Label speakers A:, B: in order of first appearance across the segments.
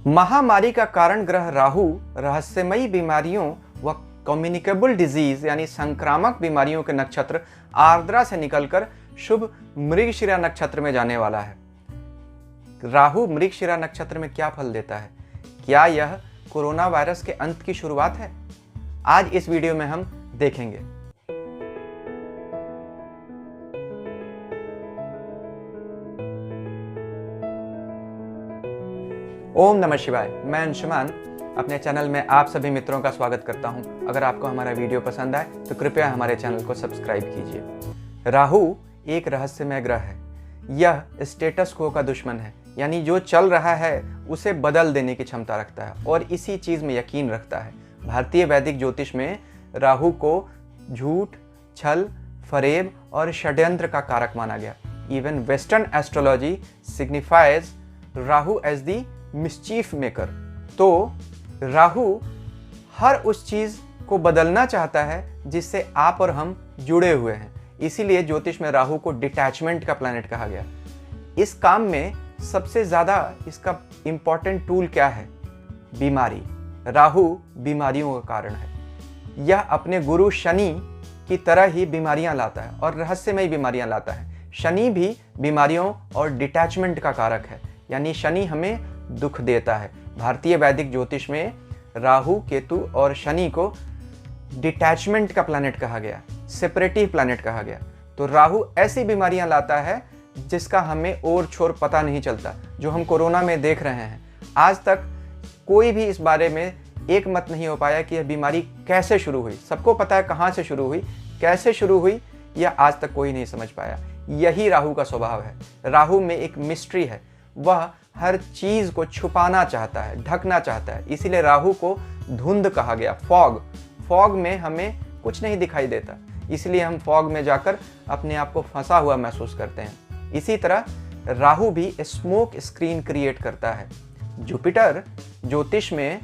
A: महामारी का कारण ग्रह राहु रहस्यमयी बीमारियों व कम्युनिकेबल डिजीज यानी संक्रामक बीमारियों के नक्षत्र आर्द्रा से निकलकर शुभ मृगशिरा नक्षत्र में जाने वाला है। राहु मृगशिरा नक्षत्र में क्या फल देता है? क्या यह कोरोना वायरस के अंत की शुरुआत है? आज इस वीडियो में हम देखेंगे। ओम नमः शिवाय। मैं अंशुमान अपने चैनल में आप सभी मित्रों का स्वागत करता हूं। अगर आपको हमारा वीडियो पसंद आए तो कृपया हमारे चैनल को सब्सक्राइब कीजिए। राहु एक रहस्यमय ग्रह है। यह स्टेटस को का दुश्मन है, यानी जो चल रहा है उसे बदल देने की क्षमता रखता है और इसी चीज में यकीन रखता है। भारतीय वैदिक ज्योतिष में राहु को झूठ, छल, फरेब और षड्यंत्र का कारक माना गया। Even western astrology signifies Rahu as the mischief maker. तो राहु हर उस चीज को बदलना चाहता है जिससे आप और हम जुड़े हुए हैं। इसीलिए ज्योतिष में राहु को डिटैचमेंट का प्लैनेट कहा गया। इस काम में सबसे ज्यादा इसका इंपॉर्टेंट टूल क्या है? बीमारी। राहु बीमारियों का कारण है। यह अपने गुरु शनि की तरह ही बीमारियां लाता है और रहस्यमय बीमारियां लाता है। शनि भी बीमारियों और डिटैचमेंट का कारक है, यानी शनि हमें दुख देता है। भारतीय वैदिक ज्योतिष में राहु, केतु और शनि को डिटैचमेंट का प्लैनेट कहा गया, सेपरेटिव प्लैनेट कहा गया। तो राहु ऐसी बीमारियां लाता है जिसका हमें और छोर पता नहीं चलता, जो हम कोरोना में देख रहे हैं। आज तक कोई भी इस बारे में एक मत नहीं हो पाया कि यह बीमारी कैसे शुरू हुई। सबको पता है कहां से शुरू हुई, कैसे शुरू हुई, यह आज तक कोई नहीं समझ पाया। यही राहु का स्वभाव है। राहु में एक मिस्ट्री है। वह हर चीज को छुपाना चाहता है, ढकना चाहता है। इसीलिए राहु को धुंध कहा गया, फॉग। फॉग में हमें कुछ नहीं दिखाई देता, इसलिए हम फॉग में जाकर अपने आप को फंसा हुआ महसूस करते हैं। इसी तरह राहु भी स्मोक स्क्रीन क्रिएट करता है। जुपिटर ज्योतिष में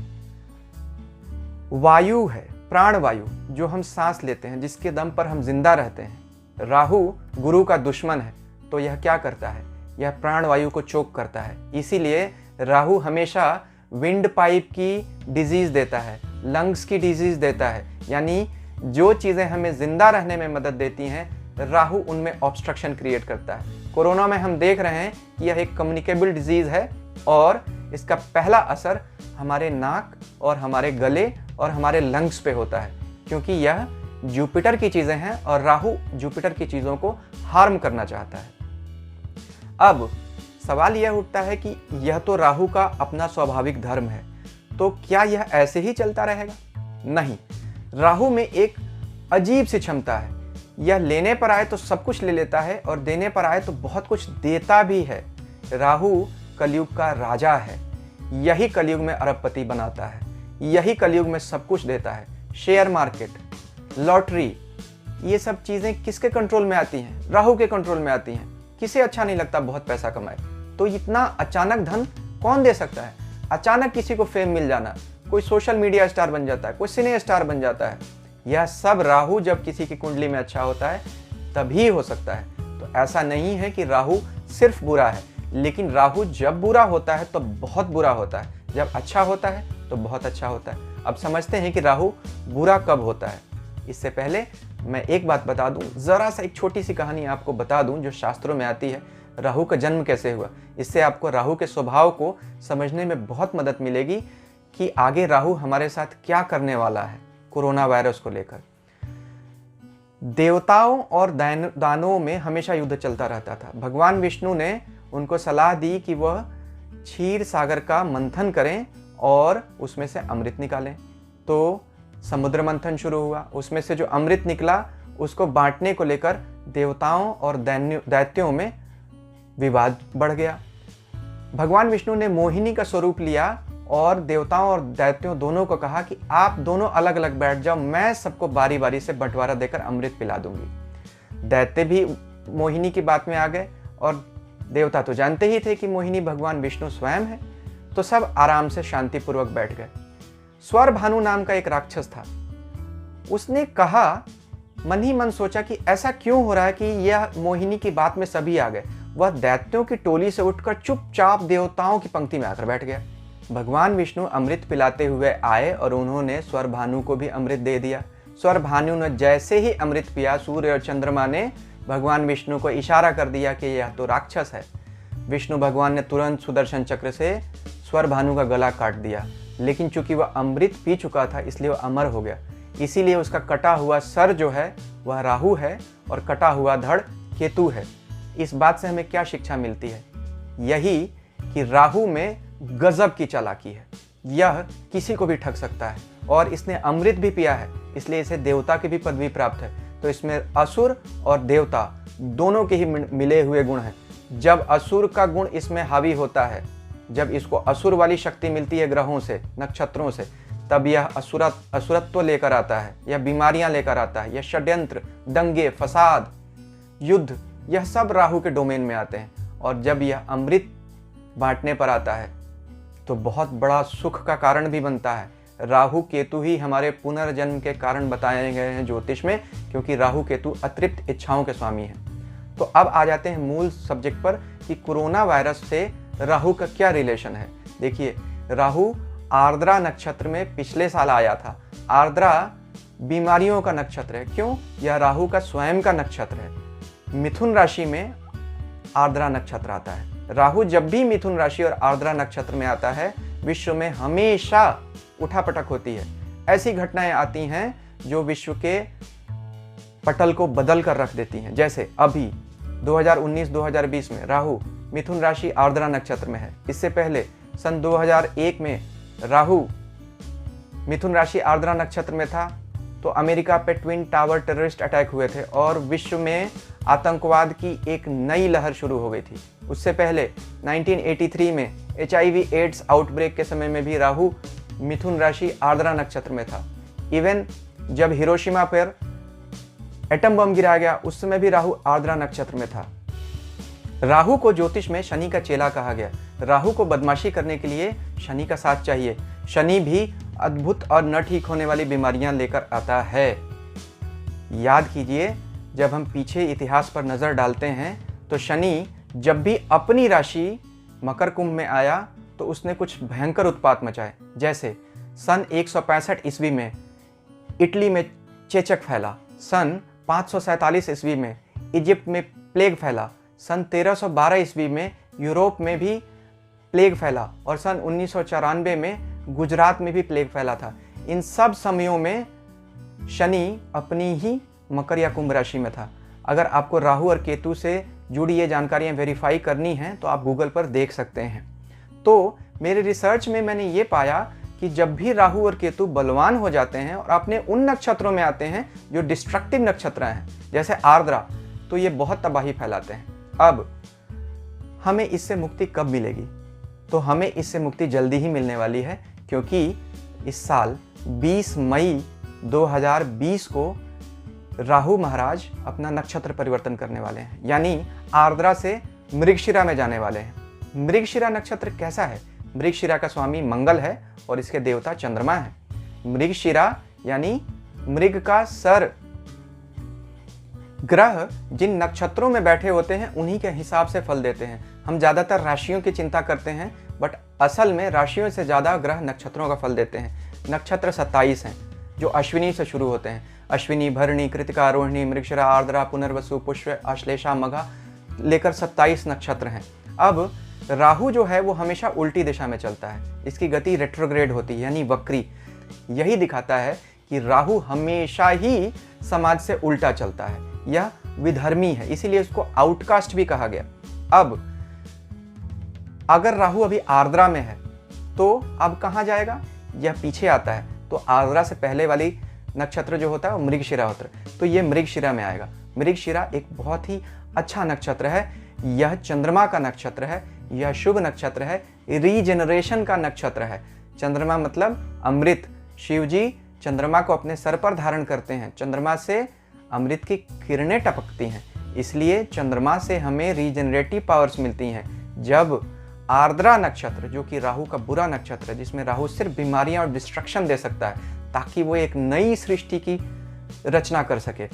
A: वायु है, प्राण वायु, जो हम सांस लेते हैं, जिसके दम पर हम जिंदा रहते हैं। राहु गुरु का दुश्मन है, तो यह क्या करता है? यह प्राण वायु को चोक करता है। इसीलिए राहु हमेशा विंड पाइप की डिजीज देता है, लंग्स की डिजीज देता है। यानी जो चीज़ें हमें जिंदा रहने में मदद देती हैं, राहु उनमें ऑब्स्ट्रक्शन क्रिएट करता है। कोरोना में हम देख रहे हैं कि यह एक कम्युनिकेबल डिजीज है और इसका पहला असर हमारे नाक और हमारे गले और हमारे लंग्स पे होता है, क्योंकि यह जुपिटर की चीज़ें हैं और राहु जुपिटर की चीज़ों को हार्म करना चाहता है। अब सवाल यह उठता है कि यह तो राहु का अपना स्वाभाविक धर्म है, तो क्या यह ऐसे ही चलता रहेगा? नहीं, राहु में एक अजीब सी क्षमता है। यह लेने पर आए तो सब कुछ ले लेता है और देने पर आए तो बहुत कुछ देता भी है। राहु कलयुग का राजा है। यही कलयुग में अरबपति बनाता है, यही कलयुग में सब कुछ देता है। शेयर मार्केट, लॉटरी, ये सब चीजें किसके कंट्रोल में आती हैं? राहु के कंट्रोल में आती हैं। किसे अच्छा नहीं लगता बहुत पैसा कमाए? तो इतना अचानक धन कौन दे सकता है? अचानक किसी को फेम मिल जाना, कोई सोशल मीडिया स्टार बन जाता है, कोई सिने स्टार बन जाता है, यह सब राहु जब किसी की कुंडली में अच्छा होता है तभी हो सकता है। तो ऐसा नहीं है कि राहु सिर्फ बुरा है, लेकिन राहु जब बुरा होता है तो बहुत बुरा होता है, जब अच्छा होता है तो बहुत अच्छा होता है। अब समझते हैं कि राहु बुरा कब होता है। इससे पहले मैं एक बात बता दूं, जरा सा एक छोटी सी कहानी आपको बता दूं जो शास्त्रों में आती है। राहु का जन्म कैसे हुआ, इससे आपको राहु के स्वभाव को समझने में बहुत मदद मिलेगी कि आगे राहु हमारे साथ क्या करने वाला है कोरोना वायरस को लेकर। देवताओं और दानवों में हमेशा युद्ध चलता रहता था। भगवान विष्णु ने उनको सलाह दी कि वह क्षीर सागर का मंथन करें और उसमें से अमृत निकालें। तो समुद्र मंथन शुरू हुआ। उसमें से जो अमृत निकला उसको बांटने को लेकर देवताओं और दैत्यों में विवाद बढ़ गया। भगवान विष्णु ने मोहिनी का स्वरूप लिया और देवताओं और दैत्यों दोनों को कहा कि आप दोनों अलग अलग बैठ जाओ, मैं सबको बारी बारी से बंटवारा देकर अमृत पिला दूंगी। दैत्य भी मोहिनी की बात में आ गए और देवता तो जानते ही थे कि मोहिनी भगवान विष्णु स्वयं है, तो सब आराम से शांतिपूर्वक बैठ गए। स्वर भानु नाम का एक राक्षस था। उसने कहा, मन ही मन सोचा कि ऐसा क्यों हो रहा है कि यह मोहिनी की बात में सभी आ गए। वह दैत्यों की टोली से उठकर चुपचाप देवताओं की पंक्ति में आकर बैठ गया। भगवान विष्णु अमृत पिलाते हुए आए और उन्होंने स्वर भानु को भी अमृत दे दिया। स्वर भानु ने जैसे ही अमृत पिया, सूर्य और चंद्रमा ने भगवान विष्णु को इशारा कर दिया कि यह तो राक्षस है। विष्णु भगवान ने तुरंत सुदर्शन चक्र से स्वर भानु का गला काट दिया, लेकिन चूंकि वह अमृत पी चुका था इसलिए वह अमर हो गया। इसीलिए उसका कटा हुआ सर जो है वह राहु है और कटा हुआ धड़ केतु है। इस बात से हमें क्या शिक्षा मिलती है? यही कि राहु में गजब की चालाकी है, यह किसी को भी ठग सकता है और इसने अमृत भी पिया है, इसलिए इसे देवता की भी पदवी प्राप्त है। तो इसमें असुर और देवता दोनों के ही मिले हुए गुण हैं। जब असुर का गुण इसमें हावी होता है, जब इसको असुर वाली शक्ति मिलती है ग्रहों से, नक्षत्रों से, तब यह असुरत्व लेकर आता है, यह बीमारियां लेकर आता है, यह षड्यंत्र, दंगे, फसाद, युद्ध, यह सब राहु के डोमेन में आते हैं। और जब यह अमृत बांटने पर आता है तो बहुत बड़ा सुख का कारण भी बनता है। राहु केतु ही हमारे पुनर्जन्म के कारण बताए गए हैं ज्योतिष में, क्योंकि राहु केतु अतृप्त इच्छाओं के स्वामी हैं। तो अब आ जाते हैं मूल सब्जेक्ट पर कि कोरोना वायरस से राहु का क्या रिलेशन है। देखिए, राहु आर्द्रा नक्षत्र में पिछले साल आया था। आर्द्रा बीमारियों का नक्षत्र है। क्यों? यह राहु का स्वयं का नक्षत्र है। मिथुन राशि में आर्द्रा नक्षत्र आता है। राहु जब भी मिथुन राशि और आर्द्रा नक्षत्र में आता है, विश्व में हमेशा उठापटक होती है। ऐसी घटनाएं आती हैं जो विश्व के पटल को बदल कर रख देती हैं। जैसे अभी 2019-2020 में राहु मिथुन राशि आर्द्रा नक्षत्र में है। इससे पहले सन 2001 में राहु मिथुन राशि आर्द्रा नक्षत्र में था तो अमेरिका पे ट्विन टावर टेररिस्ट अटैक हुए थे और विश्व में आतंकवाद की एक नई लहर शुरू हो गई थी। उससे पहले 1983 में HIV एड्स आउटब्रेक के समय में भी राहु मिथुन राशि आर्द्रा नक्षत्र में था। इवन जब हिरोशिमा पर एटम बम गिराया गया उस समय भी राहु आर्द्रा नक्षत्र में था। राहु को ज्योतिष में शनि का चेला कहा गया। राहु को बदमाशी करने के लिए शनि का साथ चाहिए। शनि भी अद्भुत और न ठीक होने वाली बीमारियां लेकर आता है। याद कीजिए, जब हम पीछे इतिहास पर नजर डालते हैं तो शनि जब भी अपनी राशि मकर कुंभ में आया तो उसने कुछ भयंकर उत्पात मचाए। जैसे सन 165 ईस्वी में इटली में चेचक फैला, सन 547 ईस्वी में इजिप्ट में प्लेग फैला, सन 1312 ईस्वी में यूरोप में भी प्लेग फैला और सन 1994 में गुजरात में भी प्लेग फैला था। इन सब समयों में शनि अपनी ही मकर या कुंभ राशि में था। अगर आपको राहु और केतु से जुड़ी ये जानकारियां वेरीफाई करनी हैं तो आप गूगल पर देख सकते हैं। तो मेरे रिसर्च में मैंने ये पाया कि जब भी राहु और केतु बलवान हो जाते हैं और अपने उन नक्षत्रों में आते हैं जो डिस्ट्रक्टिव नक्षत्र हैं, जैसे आर्द्रा, तो ये बहुत तबाही फैलाते हैं। अब हमें इससे मुक्ति कब मिलेगी? तो हमें इससे मुक्ति जल्दी ही मिलने वाली है, क्योंकि इस साल 20 मई 2020 को राहु महाराज अपना नक्षत्र परिवर्तन करने वाले हैं, यानी आर्द्रा से मृगशिरा में जाने वाले हैं। मृगशिरा नक्षत्र कैसा है? मृगशिरा का स्वामी मंगल है और इसके देवता चंद्रमा है। मृगशिरा यानी मृग का सर। ग्रह जिन नक्षत्रों में बैठे होते हैं उन्हीं के हिसाब से फल देते हैं। हम ज्यादातर राशियों की चिंता करते हैं, बट असल में राशियों से ज्यादा ग्रह नक्षत्रों का फल देते हैं। नक्षत्र 27 हैं जो अश्विनी से शुरू होते हैं। अश्विनी, भरणी, कृतिका, रोहिणी, मृगशिरा, आर्द्रा, पुनर्वसु, पुष्य, आश्लेषा, मघा लेकर 27 नक्षत्र हैं। अब राहु जो है वो हमेशा उल्टी दिशा में चलता है। इसकी गति रेट्रोग्रेड होती है, यानी वक्री। यही दिखाता है कि राहु हमेशा ही समाज से उल्टा चलता है। यह विधर्मी है, इसीलिए इसको आउटकास्ट भी कहा गया। अब अगर राहु अभी आर्द्रा में है तो अब कहाँ जाएगा? यह पीछे आता है, तो आर्द्रा से पहले वाली नक्षत्र जो होता है वो मृगशिरा होता है, तो ये मृगशिरा में आएगा। मृगशिरा एक बहुत ही अच्छा नक्षत्र है। यह चंद्रमा का नक्षत्र है, यह शुभ नक्षत्र है, रीजेनरेशन का नक्षत्र है। चंद्रमा मतलब अमृत। शिवजी चंद्रमा को अपने सर पर धारण करते हैं। चंद्रमा से अमृत की किरणें टपकती हैं, इसलिए चंद्रमा से हमें रीजेनरेटिव पावर्स मिलती हैं। जब आर्द्रा नक्षत्र, जो कि राहु का बुरा नक्षत्र है, जिसमें राहु सिर्फ बीमारियां और डिस्ट्रक्शन दे सकता है ताकि वो एक नई सृष्टि की रचना कर सके,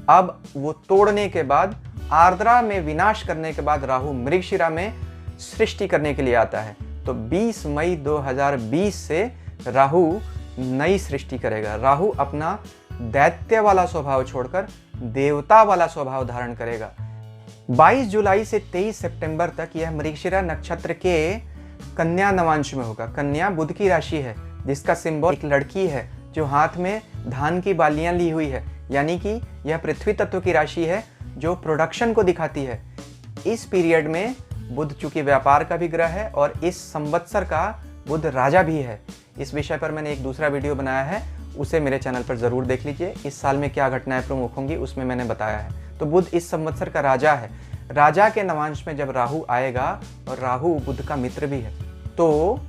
A: अब वो तोड़ने के बाद, आर्द्रा में विनाश करने के बाद राहु मृगशिरा में सृष्टि करने के लिए आता है। तो तो 20 मई 2020 से राहु नई सृष्टि करेगा। राहु अपना दैत्य वाला स्वभाव छोड़कर देवता वाला स्वभाव धारण करेगा। 22 जुलाई से 23 सितंबर तक यह मृगशिरा नक्षत्र के कन्या नवांश में होगा। कन्या बुध की राशि है, जिसका सिंबल एक लड़की है जो हाथ में धान की बालियां ली हुई है, यानी कि यह पृथ्वी तत्व की राशि है जो प्रोडक्शन को दिखाती है। इस पीरियड में बुध चूंकि व्यापार का भी ग्रह है और इस संवत्सर का बुध राजा भी है। इस विषय पर मैंने एक दूसरा वीडियो बनाया है, उसे मेरे चैनल पर ज़रूर देख लीजिए। इस साल में क्या घटनाएं प्रमुख होंगी उसमें मैंने बताया है। तो बुध इस संवत्सर का राजा है। राजा के नवांश में जब राहु आएगा और राहु बुध का मित्र भी है तो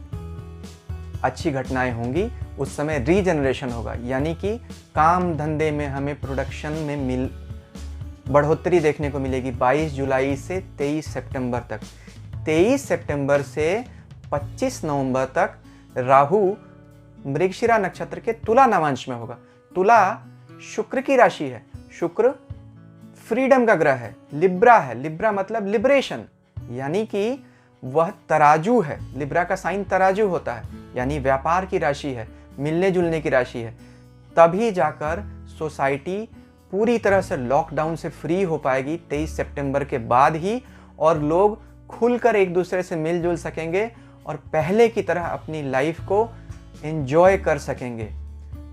A: अच्छी घटनाएं होंगी। उस समय रीजनरेशन होगा, यानी कि काम धंधे में हमें प्रोडक्शन में बढ़ोतरी देखने को मिलेगी। 22 जुलाई से 23 सितंबर तक। 23 सितंबर से 25 नवंबर तक राहु मृगशिरा नक्षत्र के तुला नवांश में होगा। तुला शुक्र की राशि है। शुक्र फ्रीडम का ग्रह है, लिब्रा है। लिब्रा मतलब लिबरेशन, यानी कि वह तराजू है। लिब्रा का साइन तराजू होता है, यानी व्यापार की राशि है, मिलने जुलने की राशि है। तभी जाकर सोसाइटी पूरी तरह से लॉकडाउन से फ्री हो पाएगी 23 सितंबर के बाद ही, और लोग खुलकर एक दूसरे से मिलजुल सकेंगे और पहले की तरह अपनी लाइफ को एंजॉय कर सकेंगे।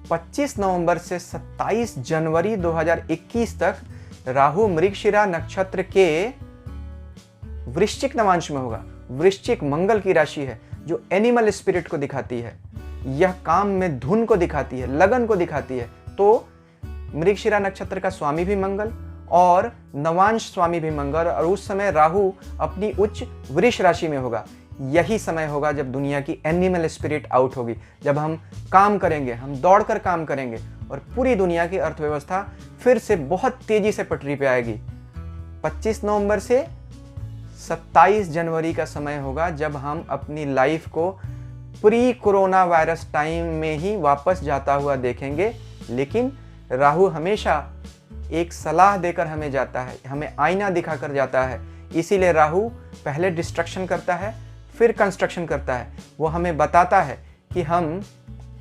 A: 25 नवंबर से 27 जनवरी 2021 तक राहु मृगशिरा नक्षत्र के वृश्चिक नवांश में होगा। वृश्चिक मंगल की राशि है जो एनिमल स्पिरिट को दिखाती है। यह काम में धुन को दिखाती है, लगन को दिखाती है। तो मृगशिरा नक्षत्र का स्वामी भी मंगल और नवांश स्वामी भी मंगल, और उस समय राहु अपनी उच्च वृष राशि में होगा। यही समय होगा जब दुनिया की एनिमल स्पिरिट आउट होगी, जब हम काम करेंगे, हम दौड़कर काम करेंगे और पूरी दुनिया की अर्थव्यवस्था फिर से बहुत तेजी से पटरी पे आएगी। 25 नवंबर से 27 जनवरी का समय होगा जब हम अपनी लाइफ को प्री कोरोना वायरस टाइम में ही वापस जाता हुआ देखेंगे। लेकिन राहु हमेशा एक सलाह देकर हमें जाता है, हमें आईना दिखाकर जाता है। इसीलिए राहु पहले डिस्ट्रक्शन करता है, फिर कंस्ट्रक्शन करता है। वो हमें बताता है कि हम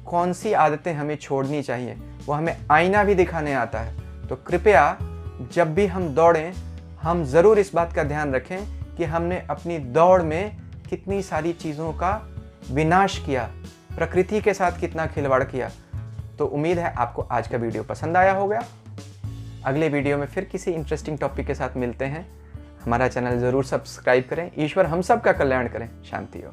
A: कौन सी आदतें हमें छोड़नी चाहिए। वो हमें आईना भी दिखाने आता है। तो कृपया जब भी हम दौड़ें, हम ज़रूर इस बात का ध्यान रखें कि हमने अपनी दौड़ में कितनी सारी चीज़ों का विनाश किया, प्रकृति के साथ कितना खिलवाड़ किया। तो उम्मीद है आपको आज का वीडियो पसंद आया होगा। अगले वीडियो में फिर किसी इंटरेस्टिंग टॉपिक के साथ मिलते हैं। हमारा चैनल ज़रूर सब्सक्राइब करें। ईश्वर हम सब का कल्याण करें। शांति हो।